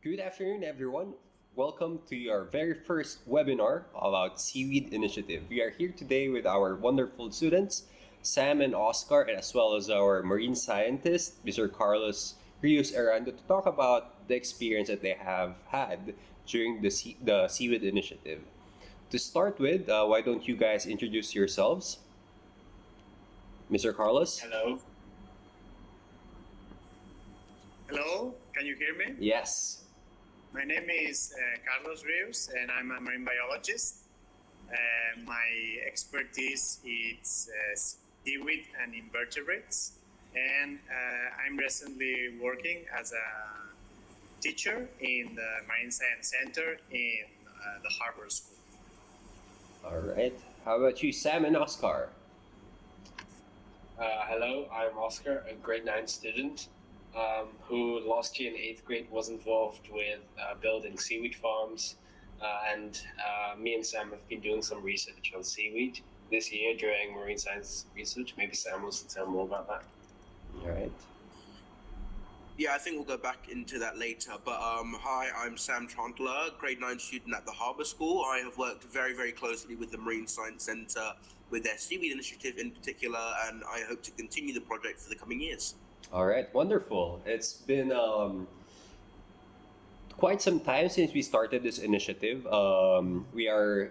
Good afternoon, everyone. Welcome to our very first webinar about Seaweed Initiative. We are here today with our wonderful students, Sam and Oscar, and as well as our marine scientist, Mr. Carlos Rios Aranda, to talk about the experience that they have had during the Seaweed Initiative. To start with, why don't you guys introduce yourselves? Mr. Carlos? Hello. Hello, can you hear me? Yes. My name is Carlos Rios, and I'm a marine biologist. My expertise is seaweed and invertebrates, and I'm recently working as a teacher in the Marine Science Center in the Harbour School. All right. How about you, Sam and Oscar? Hello, I'm Oscar, a grade 9 student who last year in 8th grade was involved with building seaweed farms, and me and Sam have been doing some research on seaweed this year during marine science research. Maybe Sam wants to tell more about that. All right. Yeah, I think we'll go back into that later. But hi, I'm Sam Chandler, grade 9 student at the Harbour School. I have worked very, very closely with the Marine Science Centre with their Seaweed Initiative in particular, and I hope to continue the project for the coming years. All right, wonderful. It's been quite some time since we started this initiative. We are,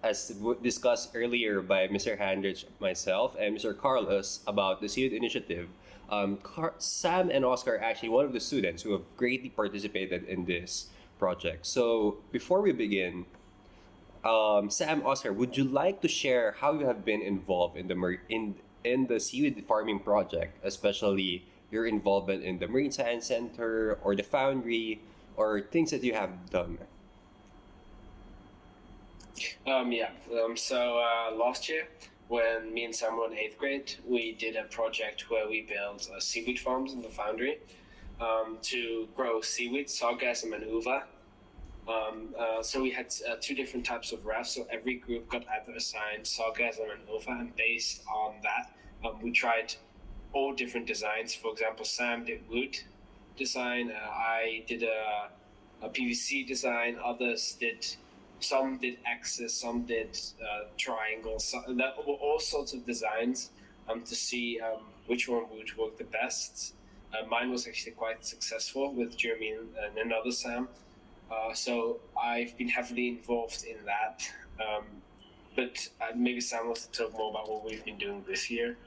as discussed earlier by Mr. Handrich, myself, and Mr. Carlos about the Seaweed Initiative. Sam and Oscar are actually one of the students who have greatly participated in this project. So before we begin, Sam, Oscar, would you like to share how you have been involved in the seaweed farming project, especially your involvement in the Marine Science Center or the Foundry, or things that you have done? So last year, when me and Sam were in 8th grade, we did a project where we built seaweed farms in the Foundry to grow seaweed, sargassum and uva. So we had two different types of rafts, so every group got either assigned sargassum and uva, and based on that, we tried all different designs. For example, Sam did wood design, I did a PVC design, some did axis, some did triangles, that were all sorts of designs to see which one would work the best. Mine was actually quite successful with Jeremy and another Sam. So I've been heavily involved in that. But maybe Sam wants to talk more about what we've been doing this year.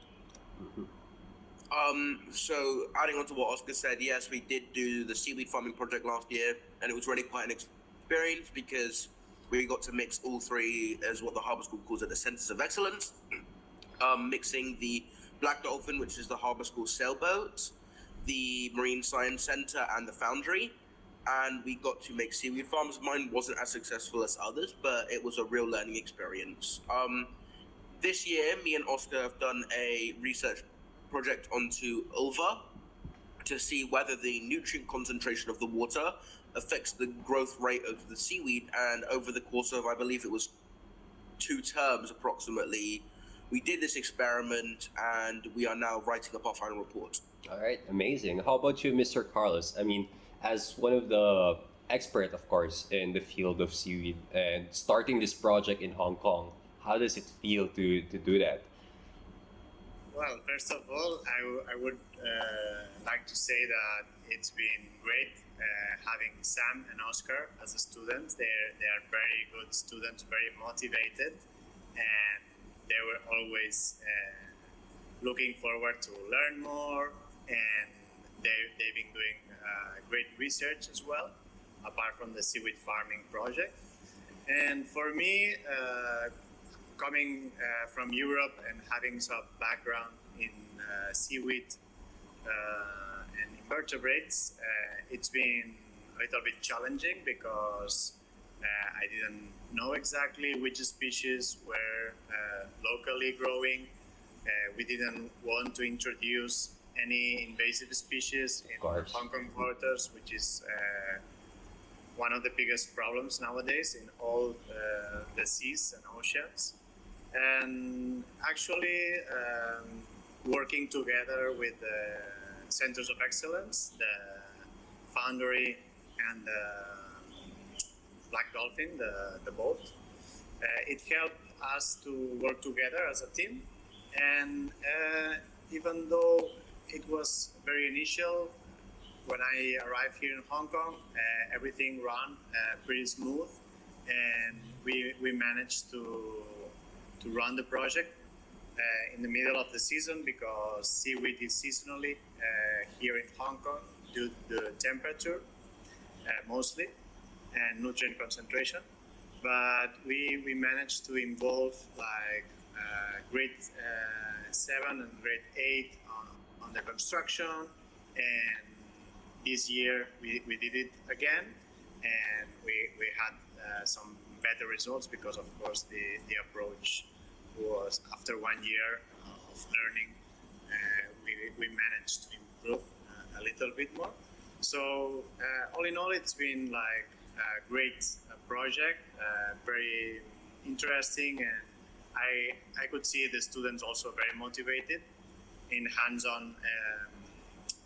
So adding on to what Oscar said, yes, we did do the seaweed farming project last year, and it was really quite an experience because we got to mix all three, as what the Harbour School calls it, the centres of excellence, mixing the Black Dolphin, which is the Harbour School sailboat, the Marine Science Centre and the Foundry, and we got to make seaweed farms. Mine wasn't as successful as others, but it was a real learning experience. This year, me and Oscar have done a research project onto ulva to see whether the nutrient concentration of the water affects the growth rate of the seaweed, and over the course of, I believe it was 2 terms approximately, we did this experiment and we are now writing up our final report. All right, amazing. How about you, Mr. Carlos? I mean, as one of the expert, of course, in the field of seaweed and starting this project in Hong Kong, how does it feel to do that? Well, first of all, I would like to say that it's been great having Sam and Oscar as students. They are very good students, very motivated, and they were always looking forward to learn more, and they've been doing great research as well, apart from the seaweed farming project. And for me, coming from Europe and having some background in seaweed and invertebrates, it's been a little bit challenging because I didn't know exactly which species were locally growing. We didn't want to introduce any invasive species in Hong Kong waters, which is one of the biggest problems nowadays in all the seas and oceans. And actually working together with the centers of excellence, the Foundry and Black Dolphin, the boat. It helped us to work together as a team, and even though it was very initial, when I arrived here in Hong Kong, everything ran pretty smooth, and we managed to run the project in the middle of the season, because seaweed is seasonally here in Hong Kong due to the temperature mostly and nutrient concentration. But we managed to involve like grade 7 and grade 8 on the construction, and this year we did it again, and we had some better results, because of course the approach was, after 1 year of learning, we managed to improve a little bit more. So all in all, it's been like a great project, very interesting, and I could see the students also very motivated in hands-on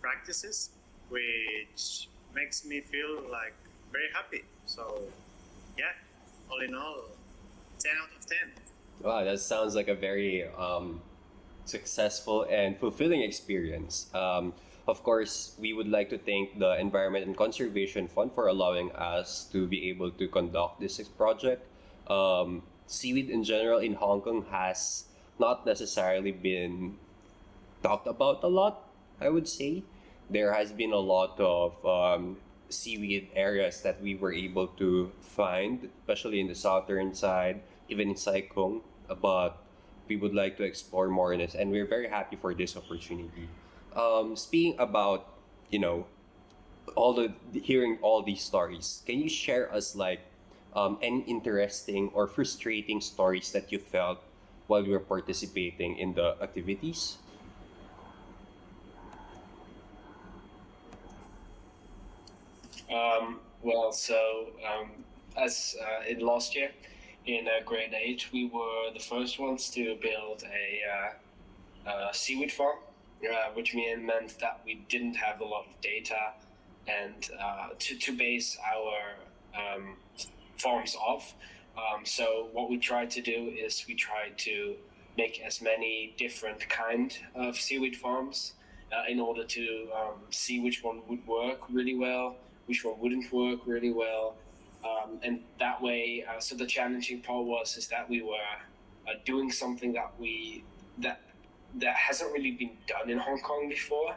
practices, which makes me feel like very happy. So yeah, all in all, 10 out of 10. Wow, that sounds like a very successful and fulfilling experience. Of course, we would like to thank the Environment and Conservation Fund for allowing us to be able to conduct this project. Seaweed in general in Hong Kong has not necessarily been talked about a lot, I would say. There has been a lot of seaweed areas that we were able to find, especially in the southern side, even in Sai Kung. But we would like to explore more in this, and we're very happy for this opportunity. Speaking about, you know, all the hearing all these stories, can you share us like any interesting or frustrating stories that you felt while you were participating in the activities? As in last year, in grade 8, we were the first ones to build a seaweed farm, which meant that we didn't have a lot of data and to base our farms off. So what we tried to do is we tried to make as many different kind of seaweed farms in order to see which one would work really well, which one wouldn't work really well. And that way, so the challenging part is that we were doing something that hasn't really been done in Hong Kong before.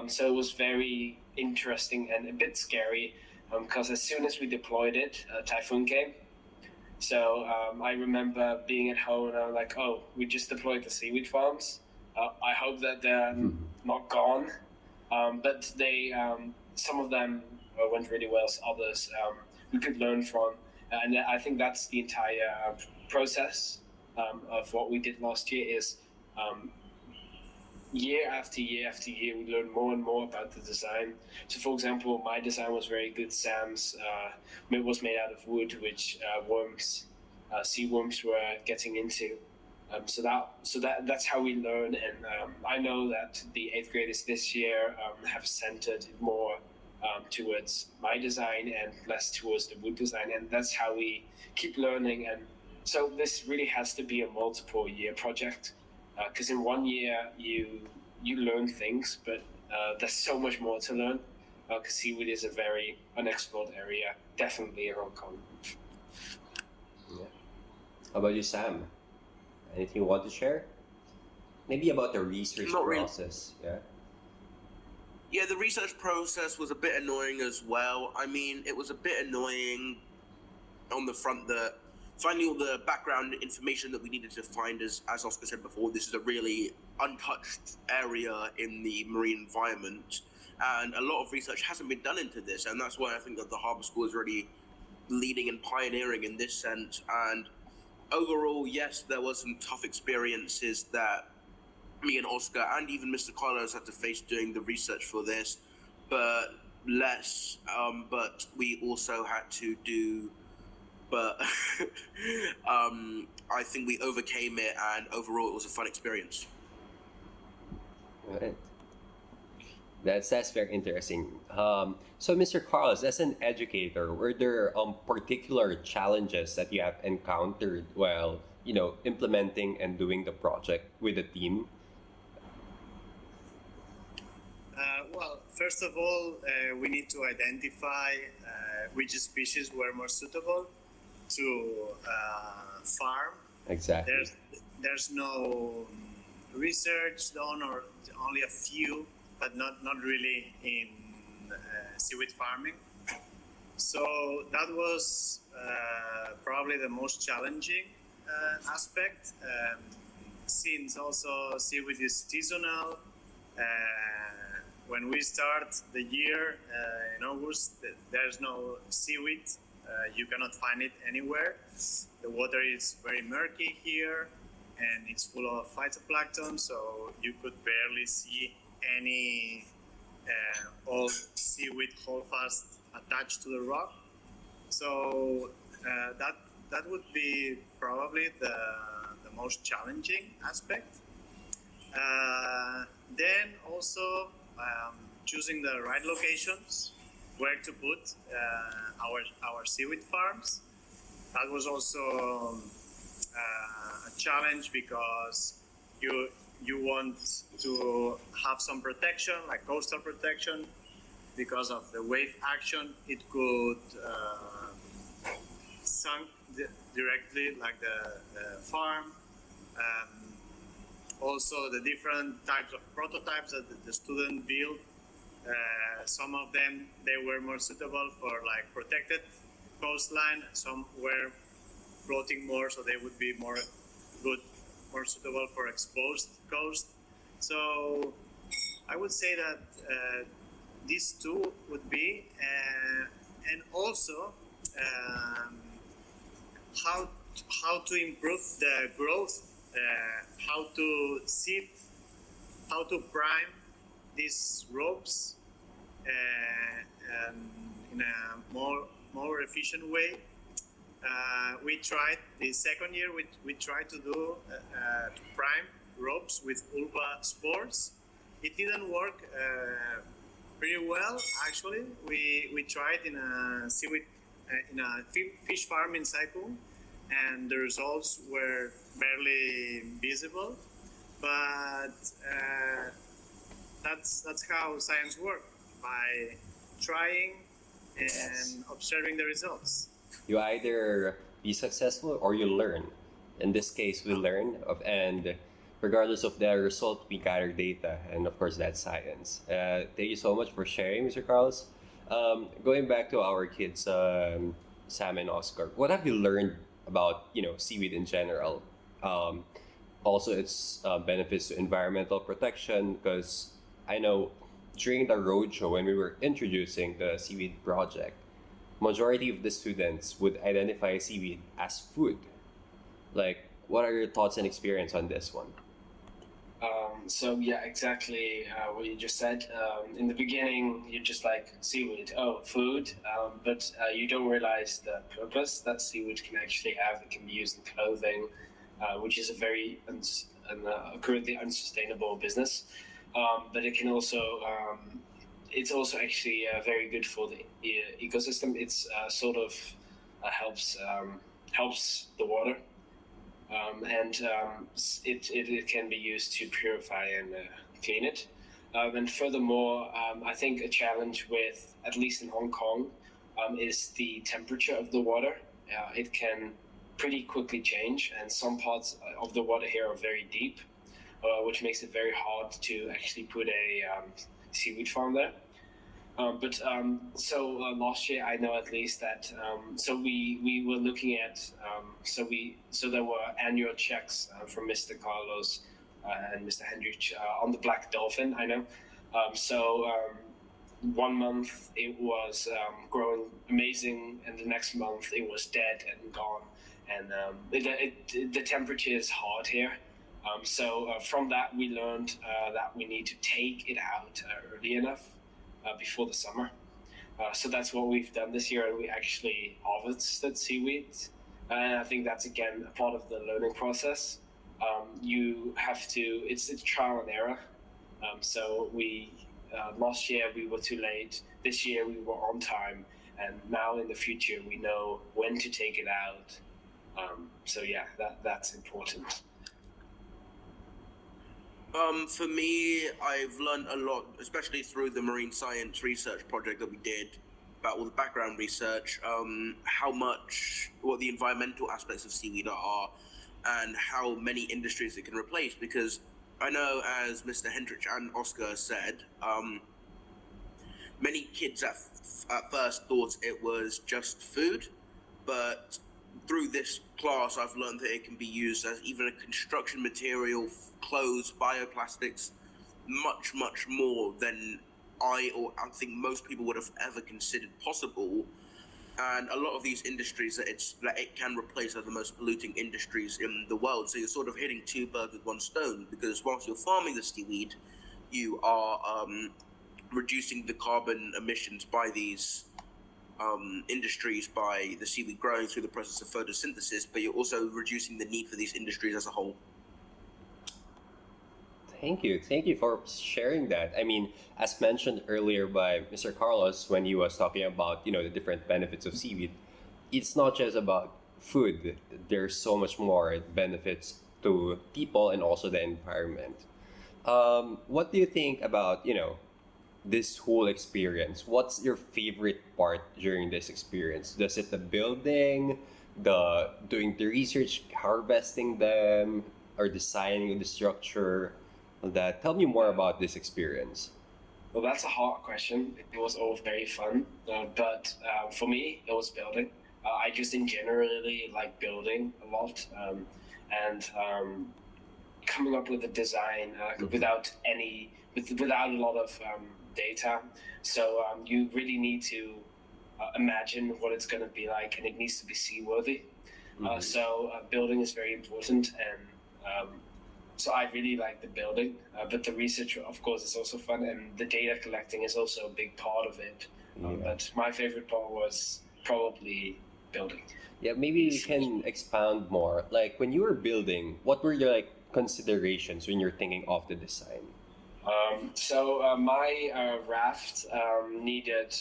So it was very interesting and a bit scary, because as soon as we deployed it, a typhoon came. So I remember being at home and I'm like, oh, we just deployed the seaweed farms. I hope that they're not gone. But they, some of them went really well, others we could learn from. And I think that's the entire process of what we did last year is year after year after year, we learned more and more about the design. So, for example, my design was very good. Sam's it was made out of wood, which sea worms were getting into. That's how we learn. And I know that the 8th graders this year have centered more towards my design and less towards the wood design, and that's how we keep learning. And so this really has to be a multiple year project, because in 1 year you learn things, but there's so much more to learn, because seaweed is a very unexplored area, definitely in Hong Kong. Yeah. How about you, Sam? Anything you want to share? Maybe about the research process. Yeah. Yeah, the research process was a bit annoying as well. I mean, it was a bit annoying on the front that finding all the background information that we needed to find, as Oscar said before, this is a really untouched area in the marine environment, and a lot of research hasn't been done into this, and that's why I think that the Harbour School is really leading and pioneering in this sense. And overall, yes, there were some tough experiences that me and Oscar and even Mr. Carlos had to face doing the research for this, but we also had to do, but I think we overcame it, and overall it was a fun experience. Right. That's very interesting. So, Mr. Carlos, as an educator, were there particular challenges that you have encountered while implementing and doing the project with the team? Well, first of all, we need to identify which species were more suitable to farm. Exactly. There's no research done, or only a few, but not really in seaweed farming. So that was probably the most challenging aspect, since also seaweed is seasonal. When we start the year in August, there's no seaweed. You cannot find it anywhere. The water is very murky here, and it's full of phytoplankton, so you could barely see any old seaweed holdfast attached to the rock. So that would be probably the most challenging aspect. Then also choosing the right locations where to put our seaweed farms. That was also a challenge, because you want to have some protection, like coastal protection, because of the wave action. It could sink directly like the farm. Also, the different types of prototypes that the student built, some of them, they were more suitable for like protected coastline. Some were floating more, so they would be more suitable for exposed coast. So I would say that these two would be, and also how to improve the growth, how to seed, how to prime these ropes in a more efficient way. We tried the second year. We tried to do to prime ropes with ulva spores. It didn't work pretty well, actually. We tried in a seaweed in a fish farm in Saikung, and the results were barely visible. But that's how science works, by trying and observing the results. You either be successful or you learn. In this case, we learn and regardless of the result, we gather data, and of course, that's science. Thank you so much for sharing, Mr. Carlos. Going back to our kids, Sam and Oscar, what have you learned about seaweed in general? Also, its benefits to environmental protection, because I know during the roadshow when we were introducing the seaweed project, majority of the students would identify seaweed as food. Like, what are your thoughts and experience on this one? So yeah, exactly what you just said. In the beginning, you're just like seaweed, oh, food, but you don't realize the purpose that seaweed can actually have. It can be used in clothing, which is a very currently unsustainable business. But it can also, it's also actually very good for the ecosystem. It's sort of helps the water. It can be used to purify and clean it. And furthermore, I think a challenge with, at least in Hong Kong, is the temperature of the water. It can pretty quickly change, and some parts of the water here are very deep, which makes it very hard to actually put a seaweed farm there. Last year, I know at least that we were looking at so there were annual checks from Mr. Carlos and Mr. Hendrich on the Black Dolphin. I know. 1 month it was growing amazing, and the next month it was dead and gone. And the temperature is hard here. From that, we learned that we need to take it out early enough. Before the summer. So that's what we've done this year, and we actually harvested seaweed. And I think that's, again, a part of the learning process. You have to, it's trial and error. So we last year we were too late. This year we were on time, and now in the future we know when to take it out. So yeah, that's important. For me, I've learned a lot, especially through the marine science research project that we did about all the background research, what the environmental aspects of seaweed are, and how many industries it can replace. Because I know, as Mr. Hendrich and Oscar said, many kids at first thought it was just food, but through this class, I've learned that it can be used as even a construction material, clothes, bioplastics, much, much more than I think most people would have ever considered possible. And a lot of these industries that it can replace are the most polluting industries in the world. So you're sort of hitting two birds with one stone, because whilst you're farming the seaweed, you are reducing the carbon emissions by these industries, by the seaweed growing through the process of photosynthesis, but you're also reducing the need for these industries as a whole. Thank you for sharing that. I mean, as mentioned earlier by Mr. Carlos when he was talking about the different benefits of seaweed, it's not just about food. There's so much more benefits to people and also the environment. What do you think about this whole experience? What's your favorite part during this experience? Does it the building, the doing the research, harvesting them, or designing the structure? Tell me more about this experience. Well, that's a hard question. It was all very fun, but for me, it was building. I just in generally like building a lot, and coming up with a design without a lot of data. So you really need to imagine what it's going to be like, and it needs to be seaworthy. So building is very important, and so I really like the building, but the research, of course, is also fun, and the data collecting is also a big part of it. But my favorite part was probably building. Yeah, maybe we can expound more. Like when you were building, what were your considerations when you're thinking of the design? So my raft needed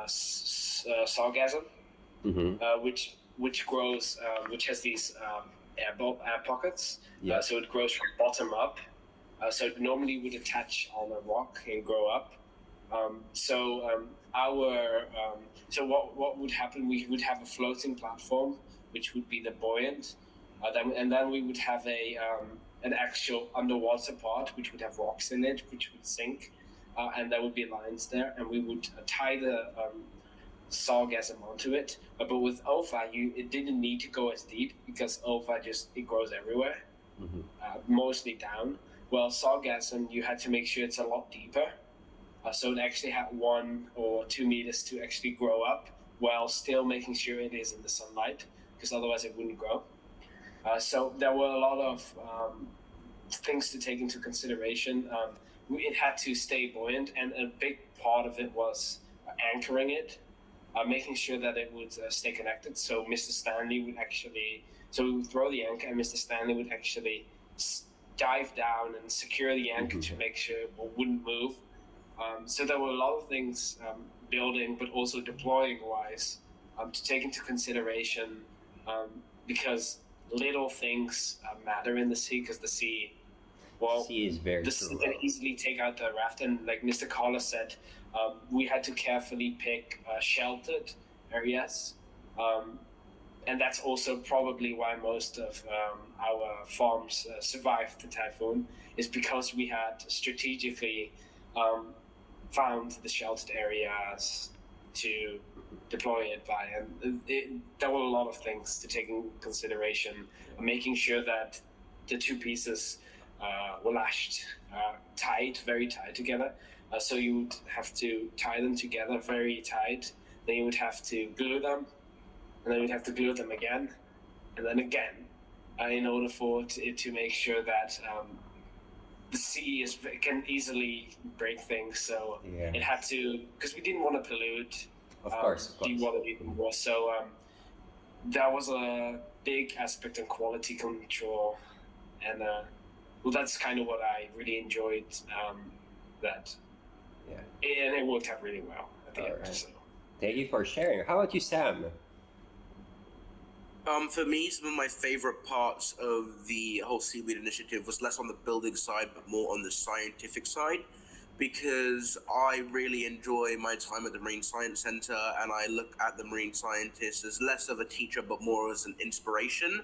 sargassum, which grows, which has these air pockets. So it grows from bottom up. So it normally would attach on a rock and grow up. So what would happen? We would have a floating platform, which would be the buoyant, then we would have an actual underwater part, which would have rocks in it, which would sink, and there would be lines there, and we would tie the sargassum onto it. But with OFA, it didn't need to go as deep, because OFA it grows everywhere, mostly down. Well, sargassum, you had to make sure it's a lot deeper, so it actually had 1 or 2 meters to actually grow up, while still making sure it is in the sunlight, because otherwise it wouldn't grow. So there were a lot of things to take into consideration. It had to stay buoyant, and a big part of it was anchoring it, making sure that it would stay connected. So Mr. Stanley would we would throw the anchor, and Mr. Stanley would actually dive down and secure the anchor to make sure it wouldn't move. So there were a lot of things building, but also deploying wise, to take into consideration, because little things matter in the sea, because the sea is very the sea can easily take out the raft, and like Mr. Carlos said, we had to carefully pick sheltered areas, and that's also probably why most of our farms survived the typhoon, is because we had strategically found the sheltered areas to deploy it by, and there were a lot of things to take in consideration, making sure that the two pieces were lashed very tight together. So you would have to tie them together very tight, then you would have to glue them, and then you'd have to glue them again, and then again, in order for it to make sure that the sea can easily break things. So it had to, because we didn't want to pollute. Of course. Dewater even more. So that was a big aspect in quality control, and that's kind of what I really enjoyed. That Yeah. And it worked out really well at the end. Alright. So. Thank you for sharing. How about you, Sam? For me, some of my favorite parts of the whole Seaweed Initiative was less on the building side, but more on the scientific side, because I really enjoy my time at the Marine Science Center, and I look at the marine scientists as less of a teacher, but more as an inspiration.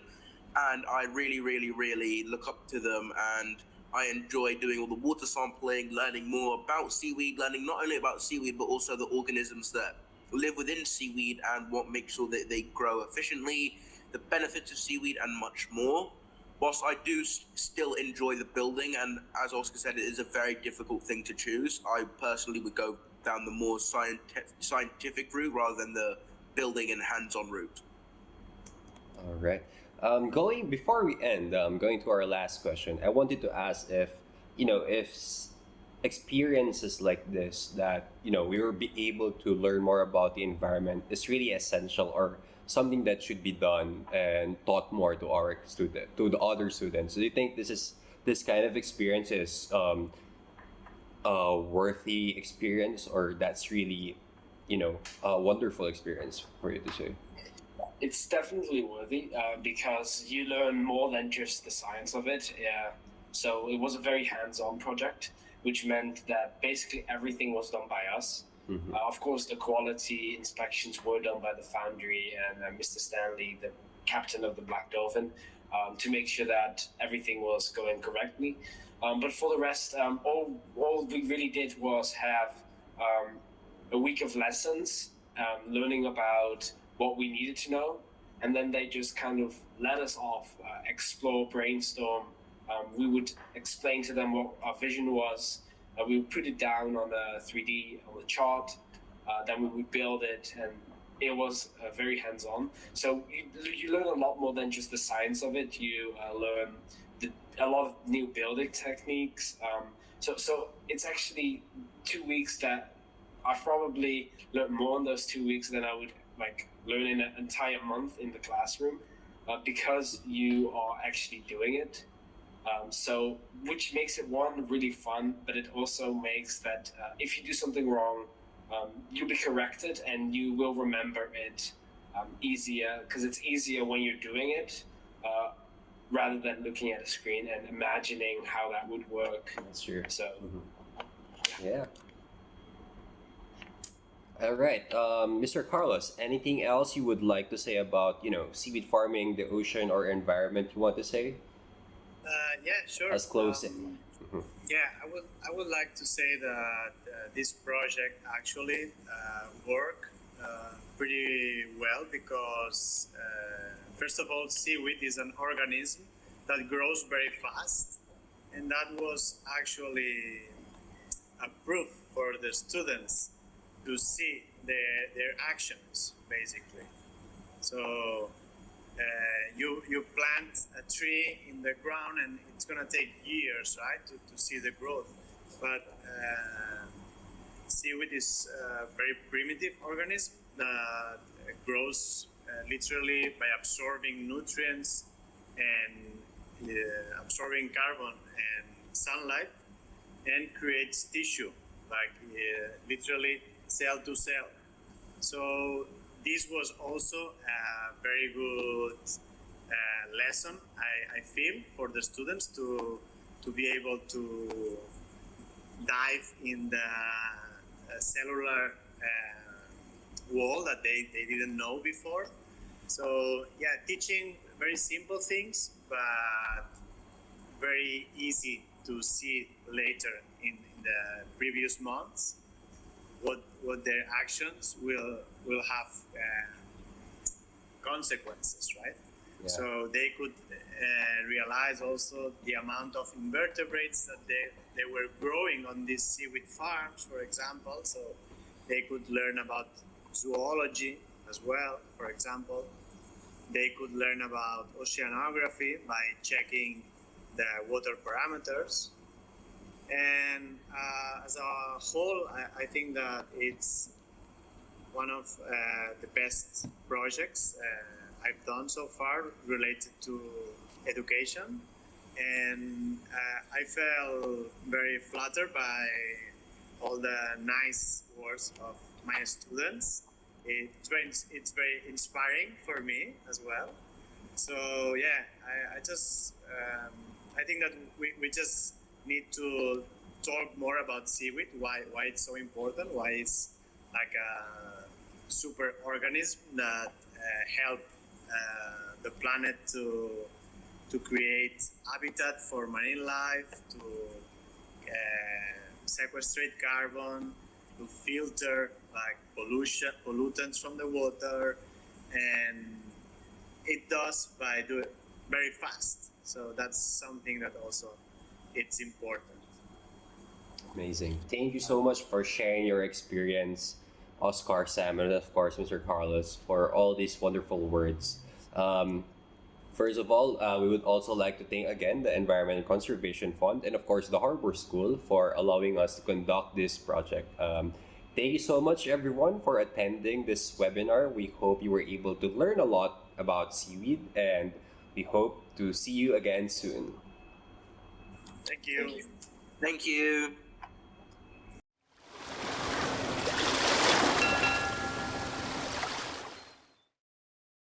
And I really, really, really look up to them, and I enjoy doing all the water sampling, learning more about seaweed, learning not only about seaweed, but also the organisms that live within seaweed and what makes sure that they grow efficiently, the benefits of seaweed, and much more. Whilst I do still enjoy the building, and as Oscar said, it is a very difficult thing to choose, I personally would go down the more scientific route rather than the building and hands-on route. All right. Before we end, going to our last question, I wanted to ask if, experiences like this that, we will be able to learn more about the environment is really essential or something that should be done and taught more to to the other students. Do you think this kind of experience is a worthy experience, or that's really, a wonderful experience for you to say? It's definitely worthy because you learn more than just the science of it. Yeah. So it was a very hands-on project, which meant that basically everything was done by us. Mm-hmm. Of course, the quality inspections were done by the Foundry and Mr. Stanley, the captain of the Black Dolphin, to make sure that everything was going correctly. But for the rest, all we really did was have a week of lessons, learning about what we needed to know, and then they just kind of let us off, explore, brainstorm. We would explain to them what our vision was. We would put it down on a 3D on the chart. Then we would build it, and it was very hands-on. So you learn a lot more than just the science of it. You learn a lot of new building techniques. So it's actually 2 weeks that I've probably learned more in those 2 weeks than I would learn in an entire month in the classroom, because you are actually doing it. So which makes it, one, really fun, but it also makes that if you do something wrong, you'll be corrected and you will remember it easier, because it's easier when you're doing it rather than looking at a screen and imagining how that would work. That's true. So Yeah. All right, Mr. Carlos, anything else you would like to say about, seaweed farming, the ocean, or environment you want to say? Yeah, sure. As closing. Yeah, I would like to say that this project actually worked pretty well because first of all, seaweed is an organism that grows very fast, and that was actually a proof for the students to see their actions, basically. So you plant a tree in the ground, and it's gonna take years, right, to see the growth. But seaweed is a very primitive organism that grows literally by absorbing nutrients and absorbing carbon and sunlight, and creates tissue, like literally cell to cell. So this was also a very good lesson, I feel, for the students to be able to dive in the cellular wall that they didn't know before. So yeah, teaching very simple things, but very easy to see later in the previous months what their actions will have consequences, right? Yeah. So they could realize also the amount of invertebrates that they were growing on these seaweed farms, for example. So they could learn about zoology as well, for example. They could learn about oceanography by checking the water parameters. And as a whole, I think that it's one of the best projects I've done so far related to education. And I felt very flattered by all the nice words of my students. It's very inspiring for me as well. So yeah, I just I think that we just need to talk more about seaweed, why it's so important, why it's like a super organism that help the planet to create habitat for marine life, to sequestrate carbon, to filter like pollutants from the water, and it does by doing very fast. So that's something that also it's important. Amazing. Thank you so much for sharing your experience, Oscar, Sam, and of course, Mr. Carlos, for all these wonderful words. Um, First of all, we would also like to thank again the Environment Conservation Fund and, of course, the Harbour School for allowing us to conduct this project. Thank you so much, everyone, for attending this webinar. We hope you were able to learn a lot about seaweed, and we hope to see you again soon. Thank you. Thank you.